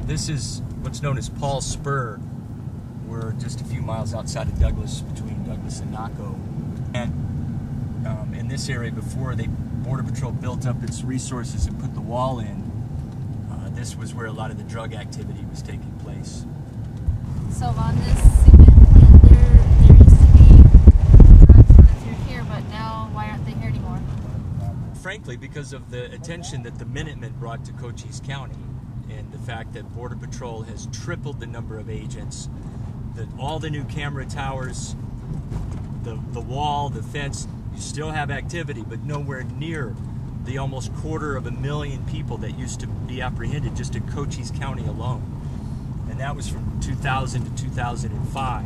This is what's known as Paul Spur. We're just a few miles outside of Douglas, between Douglas and Naco. And in this area, before Border Patrol built up its resources and put the wall in, this was where a lot of the drug activity was taking place. So on this cement plant, there used to be drugs running through here, but now why aren't they here anymore? Frankly, because of the attention that the Minutemen brought to Cochise County, and the fact that Border Patrol has tripled the number of agents, that all the new camera towers, the wall, the fence, you still have activity, but nowhere near the almost 250,000 people that used to be apprehended just in Cochise County alone. And that was from 2000 to 2005.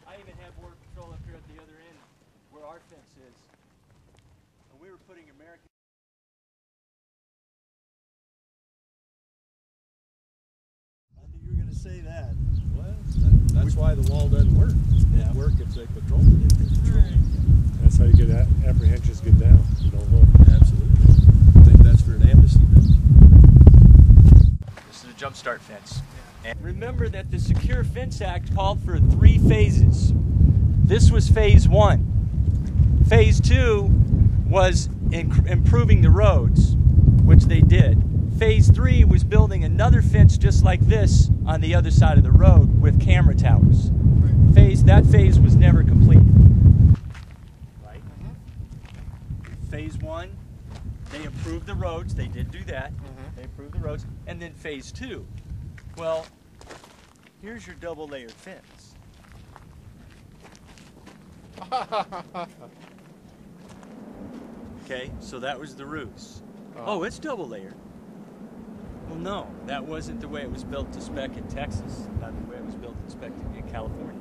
I even have Border Patrol up here at the other end where our fence is. And we were putting American... I knew you were going to say that. Well, that's why the wall doesn't work. Yeah. It work if they patrol it. That's how you get apprehensions get down. You don't look. Absolutely. I think that's for an amnesty then. This is a jumpstart fence. And remember that the Secure Fence Act called for 3 phases. This was phase 1. Phase 2 was improving the roads, which they did. Phase 3 was building another fence just like this on the other side of the road with camera towers. That phase was never completed. Right? Phase 1, they improved the roads. They did do that. They improved the roads. And then phase 2. Well, here's your double-layered fence. Okay, so that was the ruse. Oh, it's double-layered. Well, no, that wasn't the way it was built to spec in Texas, not the way it was built to spec in California.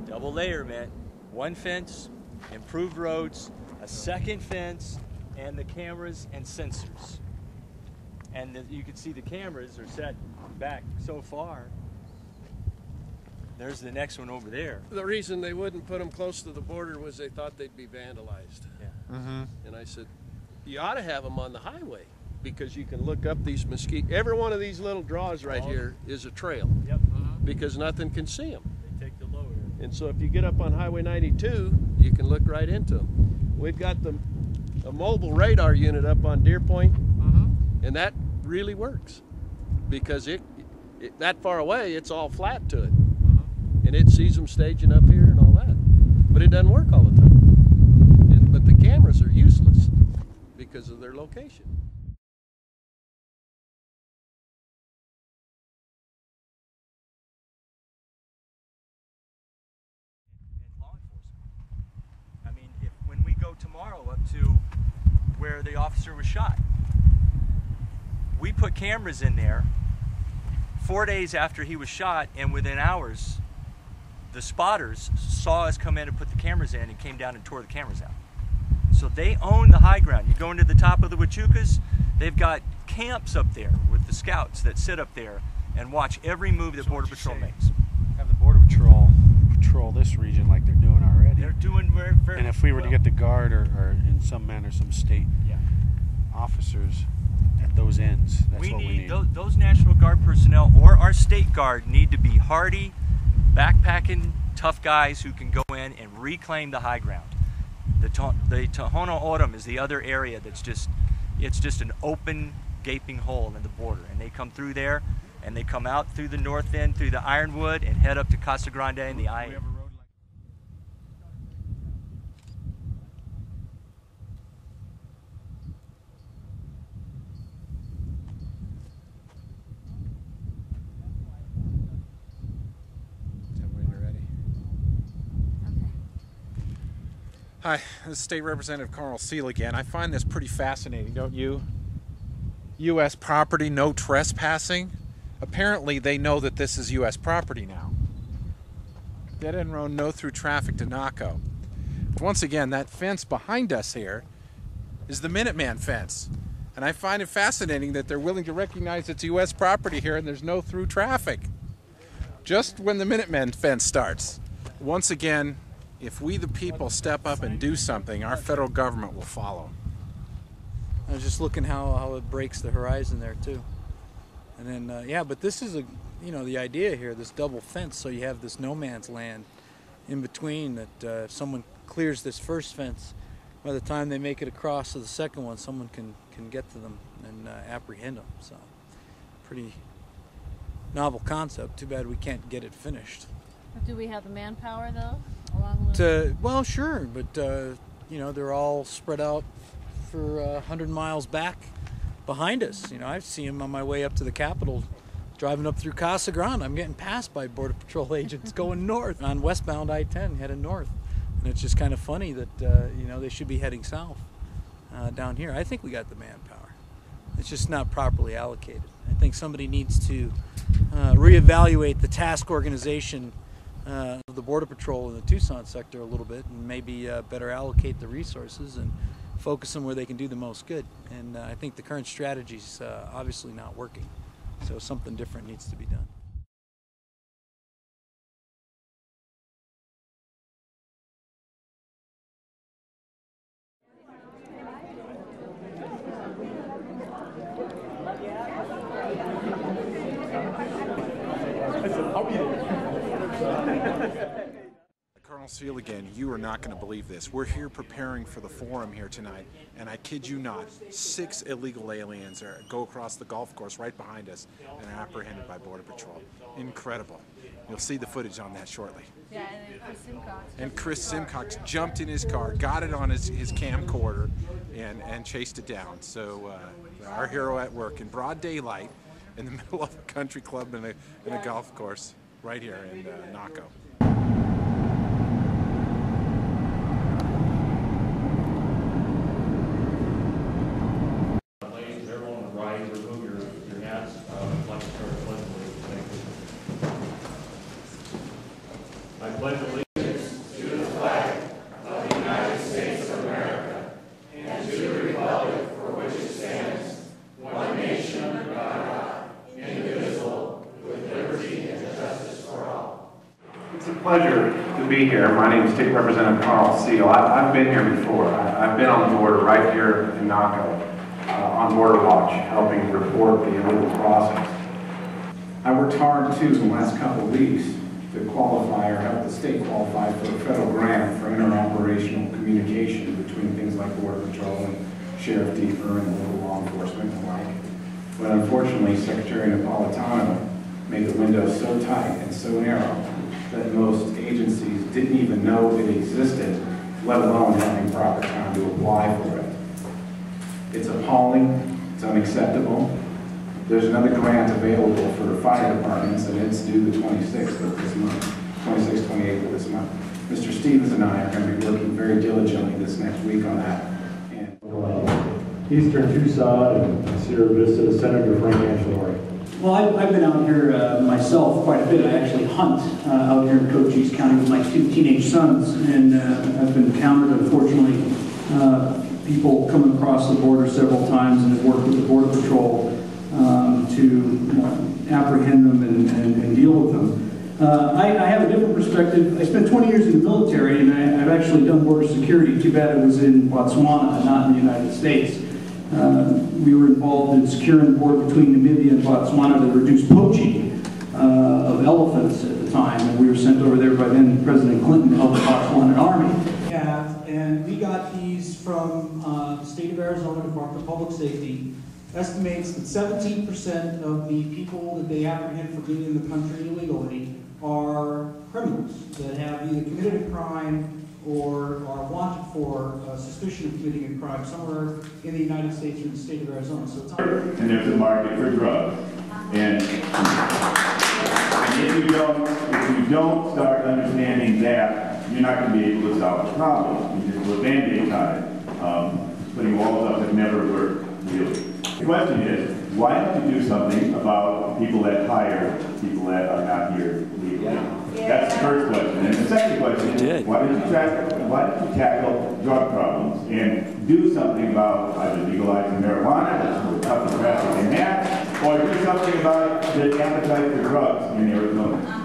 Double layer meant 1 fence, improved roads, a 2nd fence, and the cameras and sensors. And you can see the cameras are set back so far. There's the next one over there. The reason they wouldn't put them close to the border was they thought they'd be vandalized. Yeah. And I said, you ought to have them on the highway, because you can look up these mosquitoes. Every one of these little draws right here is a trail. Yep. Because nothing can see them. They take the lower. And so if you get up on Highway 92, you can look right into them. We've got a mobile radar unit up on Deer Point, and that really works, because it that far away, it's all flat to it. And it sees them staging up here and all that. But it doesn't work all the time. But the cameras are useless because of their location. Tomorrow up to where the officer was shot. We put cameras in there 4 days after he was shot, and within hours the spotters saw us come in and put the cameras in and came down and tore the cameras out. So they own the high ground. You go into the top of the Huachucas, they've got camps up there with the scouts that sit up there and watch every move that Border Patrol makes. Have the Border Patrol patrol this region like they're doing already. They're doing very, very And if we were well. to get the guard or in some manner some state officers at those ends, that's what we need. Those National Guard personnel or our state guard need to be hardy, backpacking, tough guys who can go in and reclaim the high ground. The Tohono O'odham is the other area that's it's just an open, gaping hole in the border, and they come through there, and they come out through the north end, through the Ironwood, and head up to Casa Grande and the I. Hi, this is State Representative Carl Seal again. I find this pretty fascinating, don't you? U.S. property, no trespassing. Apparently they know that this is U.S. property now. Dead end road, no through traffic to Naco. Once again, that fence behind us here is the Minuteman fence. And I find it fascinating that they're willing to recognize it's U.S. property here and there's no through traffic. Just when the Minuteman fence starts. Once again, if we the people step up and do something, our federal government will follow. I was just looking how it breaks the horizon there too. And then, yeah, but this is the idea here, this double fence, so you have this no man's land in between that if someone clears this first fence, by the time they make it across to the second one, someone can get to them and apprehend them. So, pretty novel concept. Too bad we can't get it finished. Do we have the manpower, though, along with... Well, sure, but, they're all spread out for 100 miles back behind us. I see them on my way up to the Capitol, driving up through Casa Grande. I'm getting passed by Border Patrol agents going north on westbound I-10, heading north. And it's just kind of funny that, they should be heading south down here. I think we got the manpower. It's just not properly allocated. I think somebody needs to reevaluate the task organization of the Border Patrol in the Tucson sector a little bit, and maybe better allocate the resources and focus them where they can do the most good. And I think the current strategy is obviously not working. So something different needs to be done. Colonel Seal again, you are not going to believe this. We're here preparing for the forum here tonight, and I kid you not, 6 illegal aliens go across the golf course right behind us and are apprehended by Border Patrol. Incredible. You'll see the footage on that shortly. Yeah, and Chris Simcox. And Chris Simcox jumped in his car, got it on his camcorder, and chased it down. So our hero at work in broad daylight in the middle of a country club and a golf course right here in Naco. Ladies, everyone on the right, remove your hats. I'd like to start a pledge of allegiance. Thank you. I pledge allegiance to the flag of the United States of America and to the republic for which it stands, one nation under God, indivisible, with liberty and justice for all. It's a pleasure to be here. My name is State Representative Carl Seal. I've been here before. I've been on the border right here in Naco on Border Watch, helping report the illegal crossings. I worked hard too in the last couple of weeks to qualify or help the state qualify for a federal grant for interoperational communication between things like Border Patrol and Sheriff Deeper and local law enforcement and the like. But unfortunately, Secretary Napolitano made the window so tight and so narrow that most agencies didn't even know it existed, let alone having proper time to apply for it. It's appalling, it's unacceptable. There's another grant available for the fire departments, and it's due the 26th of this month, 26th, 28th of this month. Mr. Stevens and I are going to be working very diligently this next week on that. And Eastern Tucson and Sierra Vista, Senator Frank Angelori. Well, I've been out here myself quite a bit. I actually hunt out here in Cochise County with my 2 teenage sons, and I've been encountered, unfortunately, people coming across the border several times, and have worked with the Border Patrol to apprehend them and deal with them. I have a different perspective. I spent 20 years in the military, and I've actually done border security. Too bad it was in Botswana, not in the United States. We were involved in securing the border between Namibia and Botswana to reduce poaching of elephants at the time, and we were sent over there by then President Clinton held the Botswana Army. Yeah, and we got these from the state of Arizona Department of Public Safety. Estimates that 17% of the people that they apprehend for being in the country illegally are criminals that have either committed a crime or are wanted for suspicion of committing a crime somewhere in the United States or in the state of Arizona. So it's and there's a market for drugs. And if you don't start understanding that, you're not going to be able to solve the problem. You just put Band-Aids on it. Putting walls up that never work, really. The question is, why don't you do something about people that hire people that are not here legally? Yeah. That's the first question. And the second question is, why don't you tackle drug problems and do something about either legalizing marijuana, which is tough to traffic in that, or do something about the appetite for drugs in Arizona?